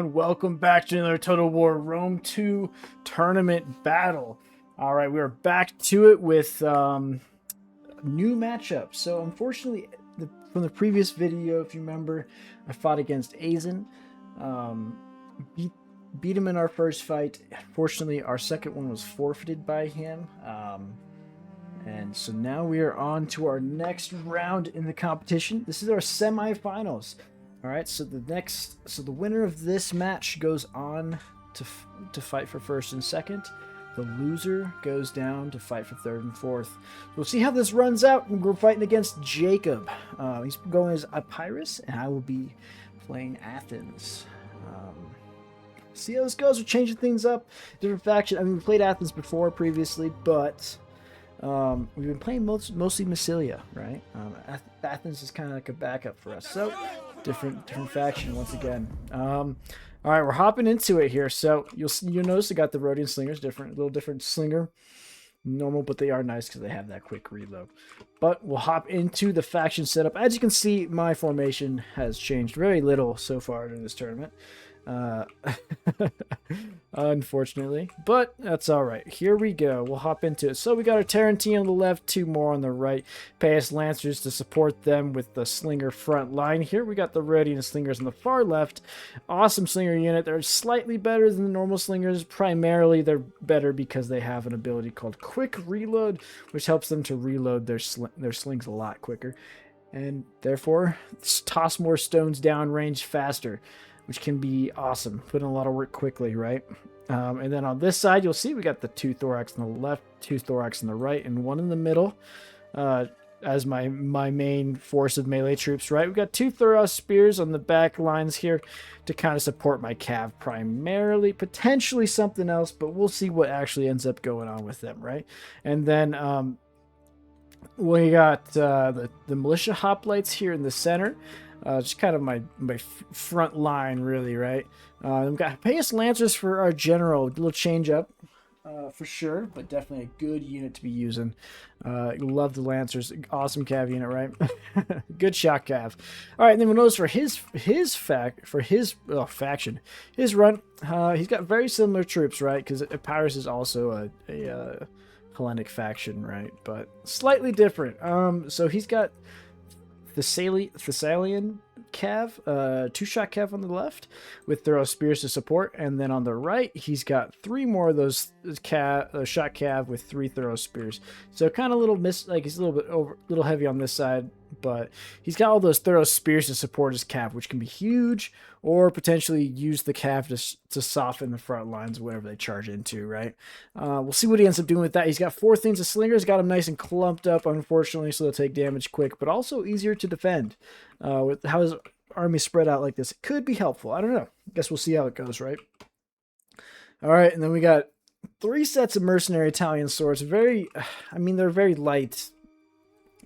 everyone, welcome back to another Total War Rome 2 tournament battle. All right, we are back to it with new matchup. So unfortunately, from the previous video, if you remember, I fought against Aizen, beat him in our first fight. Unfortunately, our second one was forfeited by him. And so now we are on to our next round in the competition. This is our semifinals. All right, so the winner of this match goes on to fight for first and second. The loser goes down to fight for third and fourth. We'll see how this runs out. We're fighting against Jacob. He's going as Epirus, and I will be playing Athens. See how this goes. We're changing things up. Different faction. I mean, we played Athens before previously, but we've been playing mostly Missile, right? Athens is kind of like a backup for us. So different faction once again. All right, we're hopping into it here. So you'll notice I got the Rhodian slingers, little different slinger, normal, but they are nice because they have that quick reload. But we'll hop into the faction setup. As you can see, my formation has changed very little so far in this tournament. Unfortunately, but that's all right. Here we go. We'll hop into it. So we got our Tarantine on the left, two more on the right. Payas Lancers to support them with the slinger front line. Here we got the Rhodian slingers on the far left. Awesome slinger unit. They're slightly better than the normal slingers. Primarily, they're better because they have an ability called quick reload, which helps them to reload their slings a lot quicker, and therefore toss more stones downrange faster, which can be awesome. Put in a lot of work quickly, right? And then on this side, you'll see we got the two thorax on the left, two thorax on the right, and one in the middle as my main force of melee troops, right? We've got two Thuros spears on the back lines here to kind of support my cav primarily, potentially something else, but we'll see what actually ends up going on with them, right? And then we got the militia hoplites here in the center. Just kind of my front line, really, right? We've got Payas Lancers for our general. A little change up, for sure, but definitely a good unit to be using. Love the Lancers. Awesome cav unit, right? Good shot cav. All right, and then we'll notice for his faction, his run, he's got very similar troops, right? Because Epirus is also a Hellenic faction, right? But slightly different. So he's got Thessalian cav, two-shot cav on the left with Thuros spears to support, and then on the right he's got three more of those shot cav with three Thuros spears. So kind of he's a little heavy on this side, but he's got all those Thuros spears to support his cav, which can be huge, or potentially use the cav to soften the front lines whatever they charge into, right? We'll see what he ends up doing with that. He's got four things of slingers, got them nice and clumped up, unfortunately, so they'll take damage quick, but also easier to defend. With how his army spread out like this, it could be helpful. I don't know. Guess we'll see how it goes, right? All right, and then we got three sets of mercenary Italian swords. They're very light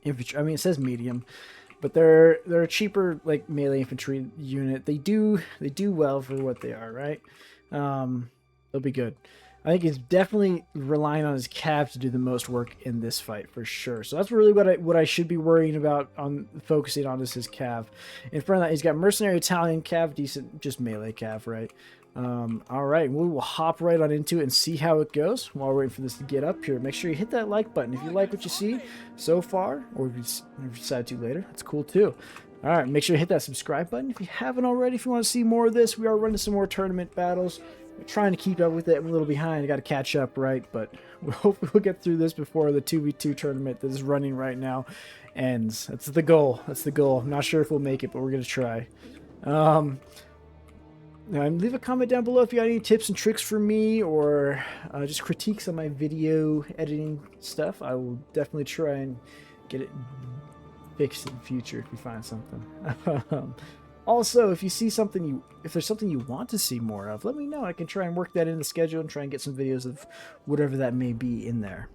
infantry. I mean, it says medium, but they're a cheaper like melee infantry unit. They do well for what they are, right? They'll be good. I think he's definitely relying on his cav to do the most work in this fight for sure. So that's really what I should be worrying about, focusing on, is his cav. In front of that, he's got mercenary Italian cav, decent, just melee cav, right? All right, we will hop right on into it and see how it goes while we're waiting for this to get up here. Make sure you hit that like button if you like what you see so far, or if you decide to later. That's cool too. All right, make sure you hit that subscribe button if you haven't already. If you want to see more of this, we are running some more tournament battles. We're trying to keep up with it. I'm a little behind. I got to catch up, right? But we hope we'll get through this before the 2v2 tournament that is running right now ends. That's the goal. I'm not sure if we'll make it, but we're going to try. Now, leave a comment down below if you got any tips and tricks for me, or just critiques on my video editing stuff. I will definitely try and get it fixed in the future if we find something. Also, if you see something if there's something you want to see more of, let me know. I can try and work that in the schedule and try and get some videos of whatever that may be in there.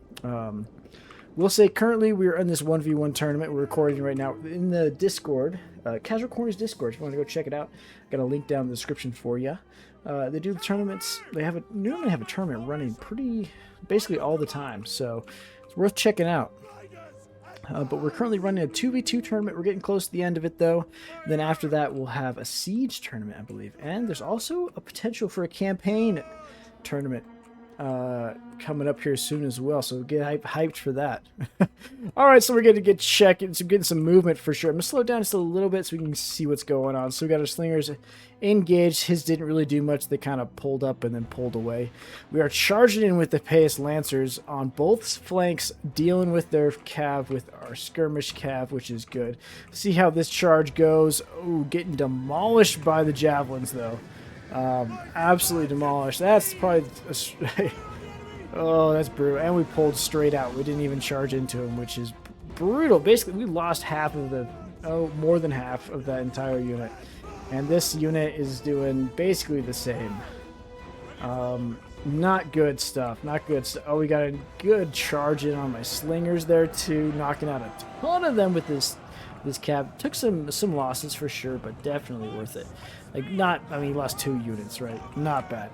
We'll say currently we're in this 1v1 tournament. We're recording right now in the Discord, Casual Corners Discord. If you want to go check it out, I got a link down in the description for you. They do the tournaments. They normally have a tournament running basically all the time, so it's worth checking out. But we're currently running a 2v2 tournament. We're getting close to the end of it, though. And then after that, we'll have a siege tournament, I believe. And there's also a potential for a campaign tournament coming up here soon as well. So get hyped for that. All right, so we're going to get checking, so getting some movement for sure. I'm going to slow down just a little bit so we can see what's going on. So we got our slingers engaged. His didn't really do much. They kind of pulled up and then pulled away. We are charging in with the Epirus Lancers on both flanks, dealing with their cav with our skirmish cav, which is good. See how this charge goes. Oh, getting demolished by the javelins, though. Absolutely demolished. That's probably oh, that's brutal. And we pulled straight out. We didn't even charge into him, which is brutal. Basically, we lost half of the more than half of that entire unit, and this unit is doing basically the same. Not good stuff. Not good stuff. Oh, we got a good charge in on my slingers there too, knocking out a ton of them with this cab. Took some losses for sure, but definitely worth it. Like, not, I mean, he lost 2 units, right? Not bad.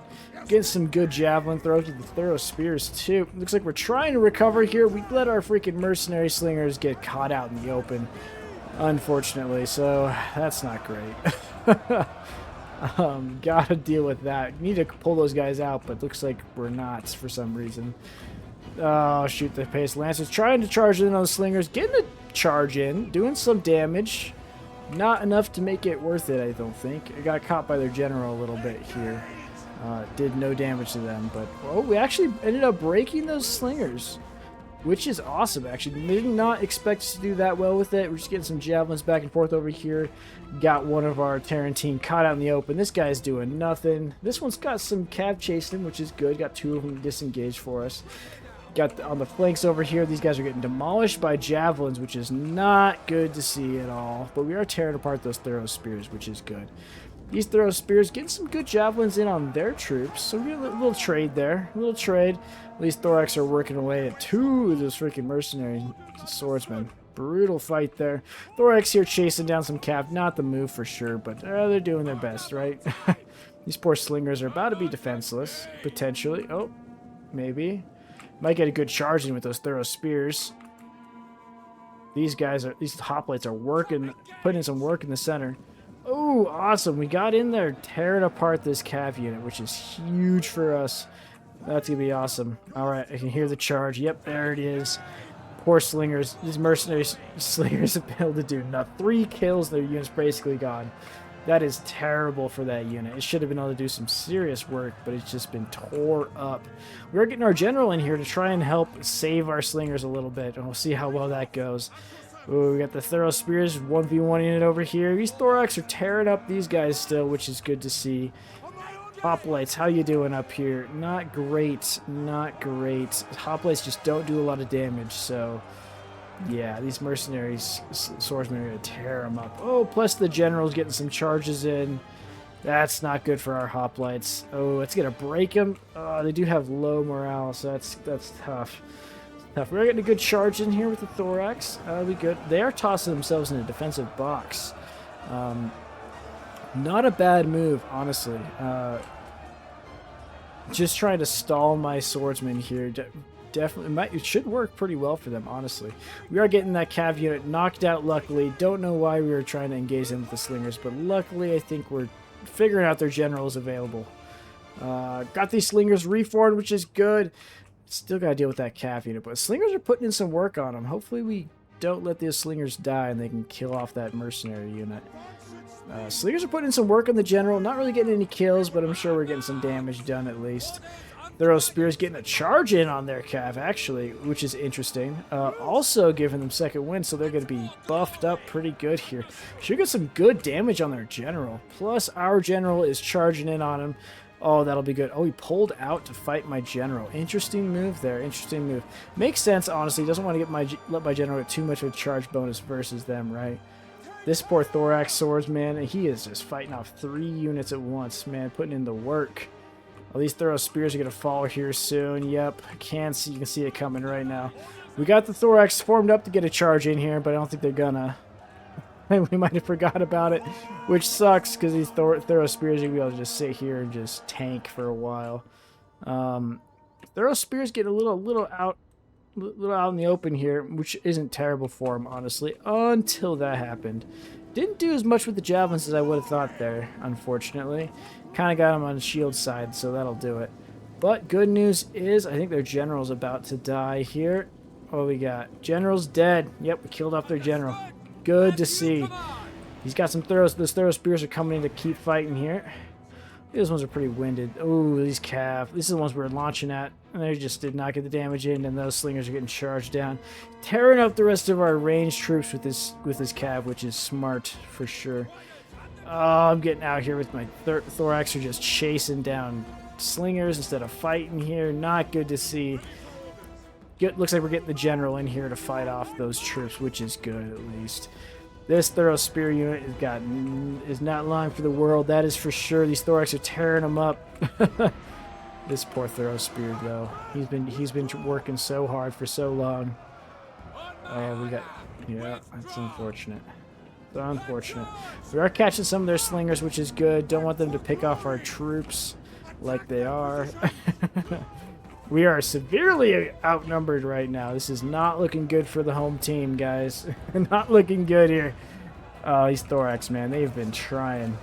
Getting some good javelin throws with the thorough spears, too. Looks like we're trying to recover here. We let our freaking mercenary slingers get caught out in the open, unfortunately, so that's not great. Gotta deal with that. Need to pull those guys out, but looks like we're not for some reason. Oh, shoot, the Epirus Lancers trying to charge in on the slingers. Getting the charge in, doing some damage. Not enough to make it worth it, I don't think. I got caught by their general a little bit here. Did no damage to them, but oh, we actually ended up breaking those slingers, which is awesome, actually. Did not expect us to do that well with it. We're just getting some javelins back and forth over here. Got one of our Tarantine caught out in the open. This guy's doing nothing. This one's got some cav chasing him, which is good. Got 2 of them disengaged for us. Got on the flanks over here. These guys are getting demolished by javelins, which is not good to see at all. But we are tearing apart those thorough spears, which is good. These thorough spears getting some good javelins in on their troops. So we get a little trade there. A little trade. These thorax are working away at 2 of those freaking mercenary swordsmen. Brutal fight there. Thorax here chasing down some cav. Not the move for sure, but they're doing their best, right? These poor slingers are about to be defenseless, potentially. Oh, maybe. Might get a good charge in with those thorough spears. These hoplites are working, putting in some work in the center. Oh, awesome. We got in there tearing apart this cav unit, which is huge for us. That's going to be awesome. All right, I can hear the charge. Yep, there it is. Poor slingers. These mercenary slingers have been able to do nothing. 3 kills, their unit's basically gone. That is terrible for that unit. It should have been able to do some serious work, but it's just been tore up. We're getting our general in here to try and help save our slingers a little bit, and we'll see how well that goes. Ooh, we got the thorough spears 1v1ing it over here. These thorax are tearing up these guys still, which is good to see. Hoplites, how you doing up here? Not great, not great. Hoplites just don't do a lot of damage, so yeah, these mercenaries, swordsmen are going to tear them up. Oh, plus the general's getting some charges in. That's not good for our hoplites. Oh, it's going to break them. Oh, they do have low morale, so that's tough. Tough. We're getting a good charge in here with the thorax. That'll be good. They are tossing themselves in a defensive box. Not a bad move, honestly. Just trying to stall my swordsman here. Definitely, it should work pretty well for them, honestly. We are getting that cav unit knocked out, luckily. Don't know why we were trying to engage them with the slingers, but luckily I think we're figuring out their general is available. Got these slingers reformed, which is good. Still got to deal with that cav unit, but slingers are putting in some work on them. Hopefully we don't let these slingers die and they can kill off that mercenary unit. Slingers are putting in some work on the general. Not really getting any kills, but I'm sure we're getting some damage done at least. Thorough Spear's getting a charge in on their cav, actually, which is interesting. Also giving them second wind, so they're going to be buffed up pretty good here. Should get some good damage on their general. Plus, our general is charging in on him. Oh, that'll be good. Oh, he pulled out to fight my general. Interesting move there. Interesting move. Makes sense, honestly. Doesn't want to let my general get too much of a charge bonus versus them, right? This poor thorax swordsman, he is just fighting off 3 units at once, man. Putting in the work. All these thorough spears are going to fall here soon. Yep, I can see. You can see it coming right now. We got the thorax formed up to get a charge in here, but I don't think they're gonna. We might have forgot about it, which sucks because these thorough spears are going to be able to just sit here and just tank for a while. Thorough spears get a little little out in the open here, which isn't terrible for him, honestly, until that happened. Didn't do as much with the javelins as I would have thought there, unfortunately. Kind of got him on the shield side, so that'll do it. But good news is, I think their general's about to die here. What we got? General's dead. Yep, we killed off their general. Good to see. He's got some those thorough spears are coming in to keep fighting here. These ones are pretty winded. Oh, these Cav. These are the ones we were launching at. And they just did not get the damage in, and those slingers are getting charged down. Tearing up the rest of our ranged troops with this Cav, which is smart for sure. Oh, I'm getting out here with my thorax are just chasing down slingers instead of fighting here. Not good to see. Looks like we're getting the general in here to fight off those troops, which is good at least. This thorough spear unit is not long for the world, that is for sure. These thorax are tearing them up. This poor thorough spear though, he's been working so hard for so long. Oh, yeah, that's unfortunate. It's unfortunate. We are catching some of their slingers, which is good. Don't want them to pick off our troops like they are. We are severely outnumbered right now. This is not looking good for the home team, guys. Not looking good here. Oh, these thorax, man, they've been trying.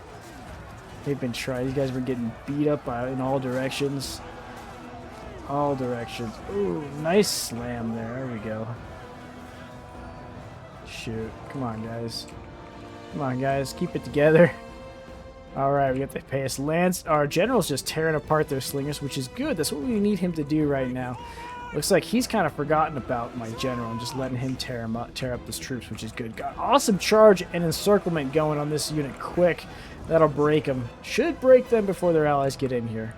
They've been trying. These guys were getting beat up in all directions. All directions. Ooh, nice slam there. There we go. Shoot. Come on, guys. Come on, guys. Keep it together. Alright, we got the Payas Lance. Our general's just tearing apart their slingers, which is good. That's what we need him to do right now. Looks like he's kind of forgotten about my general and just letting him tear up his troops, which is good. Got awesome charge and encirclement going on this unit quick. That'll break them. Should break them before their allies get in here.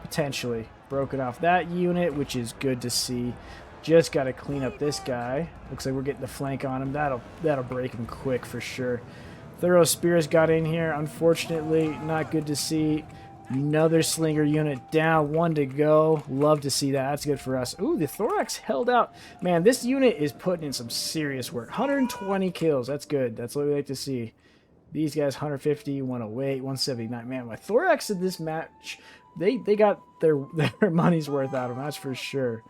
Potentially. Broken off that unit, which is good to see. Just got to clean up this guy. Looks like we're getting the flank on him. That'll break him quick for sure. Thorough Spears got in here, unfortunately, not good to see. Another slinger unit down, one to go. Love to see that. That's good for us. Ooh, the thorax held out. Man, this unit is putting in some serious work. 120 kills. That's good. That's what we like to see. These guys, 150, 108, 179. Man, my thorax in this match, they got their money's worth out of them. That's for sure.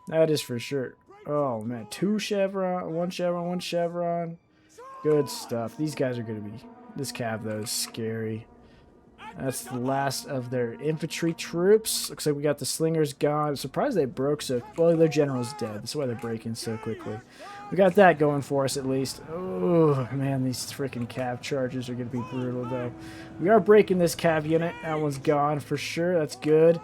That is for sure. Oh, man. One chevron, one chevron. Good stuff. These guys are going to be... This Cav, though, is scary. That's the last of their infantry troops. Looks like we got the slingers gone. I'm surprised they broke so... Well, their general's dead. That's why they're breaking so quickly. We got that going for us, at least. Oh, man, these freaking Cav charges are going to be brutal, though. We are breaking this Cav unit. That one's gone for sure. That's good.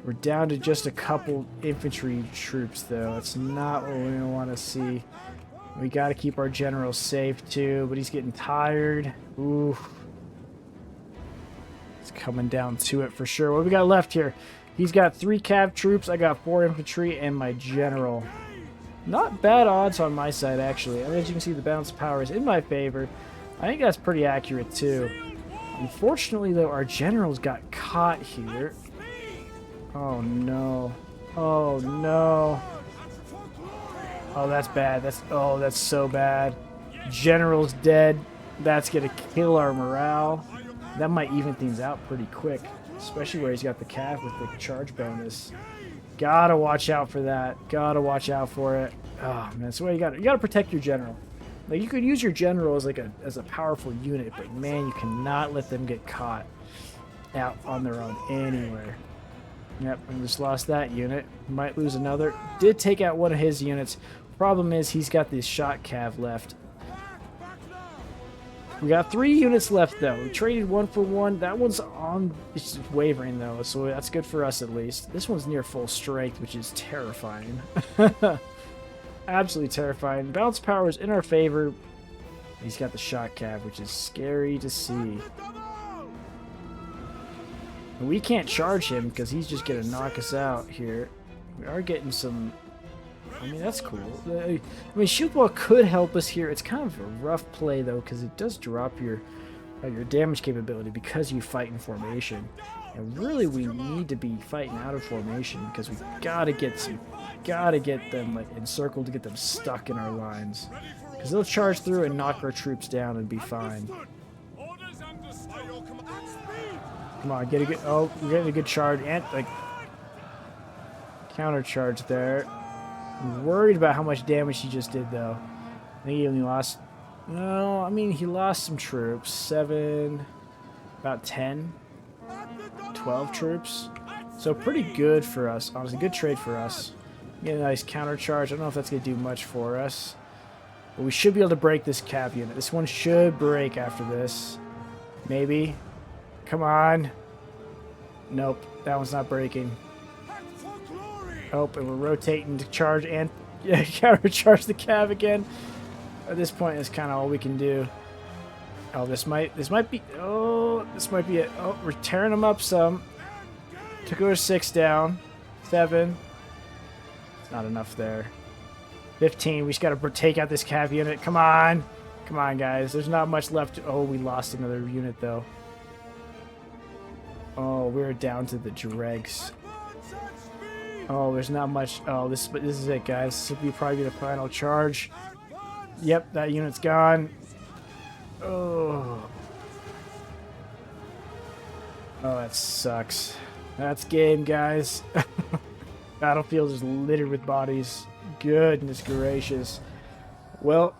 We're down to just a couple infantry troops, though. That's not what we want to see. We got to keep our general safe, too, but he's getting tired. Ooh. It's coming down to it for sure. What do we got left here? He's got 3 Cav troops. I got 4 infantry and my general. Not bad odds on my side, actually. I mean, as you can see, the balance of power is in my favor. I think that's pretty accurate, too. Unfortunately, though, our generals got caught here. Oh, no. Oh, no. Oh, that's bad. That's so bad. General's dead. That's going to kill our morale. That might even things out pretty quick, especially where he's got the Cav with the charge bonus. Gotta watch out for that. Gotta watch out for it. Oh, man, that's why you gotta protect your general. Like, you could use your general as a powerful unit, but man, you cannot let them get caught out on their own anywhere. Yep, I just lost that unit. Might lose another. Did take out one of his units. Problem is, he's got this shot Cav left. We got 3 units left, though. We traded 1 for 1. That one's on... It's just wavering, though, so that's good for us, at least. This one's near full strength, which is terrifying. Absolutely terrifying. Balance power is in our favor. He's got the shot Cav, which is scary to see. We can't charge him because he's just going to knock us out here. We are getting some... I mean, that's cool. I mean, Shield Wall could help us here. It's kind of a rough play, though, because it does drop your damage capability because you fight in formation. And really, we need to be fighting out of formation because we gotta get them like encircled to get them stuck in our lines. Because they'll charge through and knock our troops down and be fine. Come on, get a good... Oh, we're getting a good charge and, like, counter charge there. I'm worried about how much damage he just did, though. I think he only lost... No, I mean, he lost some troops. 7... About 10... 12 troops. So pretty good for us. Honestly, good trade for us. Get a nice counter charge. I don't know if that's going to do much for us. But we should be able to break this Cav unit. This one should break after this. Maybe. Come on. Nope, that one's not breaking. Oh, and we're rotating to charge and counter charge the Cav again. At this point, it's kind of all we can do. Oh, this might be. Oh, this might be it. Oh, we're tearing them up some. Took over 6 down. 7. It's not enough there. 15. We just got to take out this Cav unit. Come on. Come on, guys. There's not much left. Oh, we lost another unit, though. Oh, we're down to the dregs. Oh, there's not much. Oh, this is it, guys. This will probably be the final charge. Yep, that unit's gone. Oh. Oh, that sucks. That's game, guys. Battlefield is littered with bodies. Goodness gracious. Well,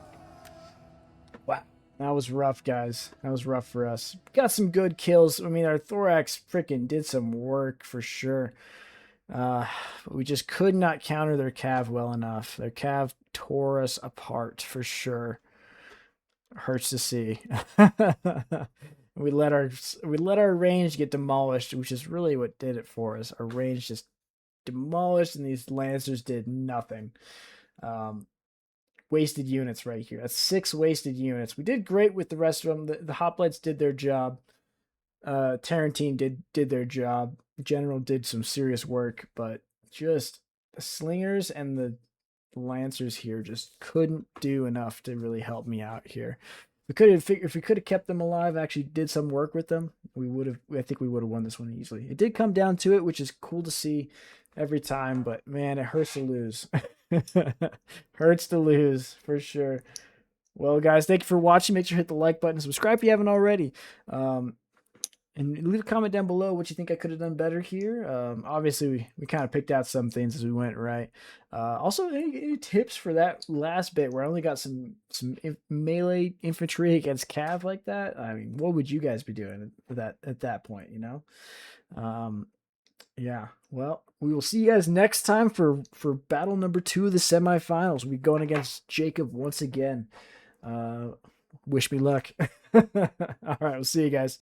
wow. That was rough, guys. That was rough for us. Got some good kills. I mean, our Thorax freaking did some work for sure. But we just could not counter their Cav well enough. Their Cav tore us apart for sure. Hurts to see. we let our range get demolished, which is really what did it for us. Our range just demolished, and these Lancers did nothing. Wasted units right here. That's 6 wasted units. We did great with the rest of them. The hoplites did their job. Tarantine did their job. General did some serious work, but just the slingers and the Lancers here just couldn't do enough to really help me out here. If we could have kept them alive, actually did some work with them, I think we would have won this one easily. It did come down to it, which is cool to see every time, but man, it hurts to lose. Hurts to lose for sure. Well, guys, thank you for watching. Make sure to hit the like button, subscribe if you haven't already. And leave a comment down below what you think I could have done better here. Obviously, we kind of picked out some things as we went, right? Also, any tips for that last bit where I only got some melee infantry against Cav like that? I mean, what would you guys be doing at that point, you know? Yeah, well, we will see you guys next time for battle number 2 of the semifinals. We'll be going against Jacob once again. Wish me luck. All right, we'll see you guys.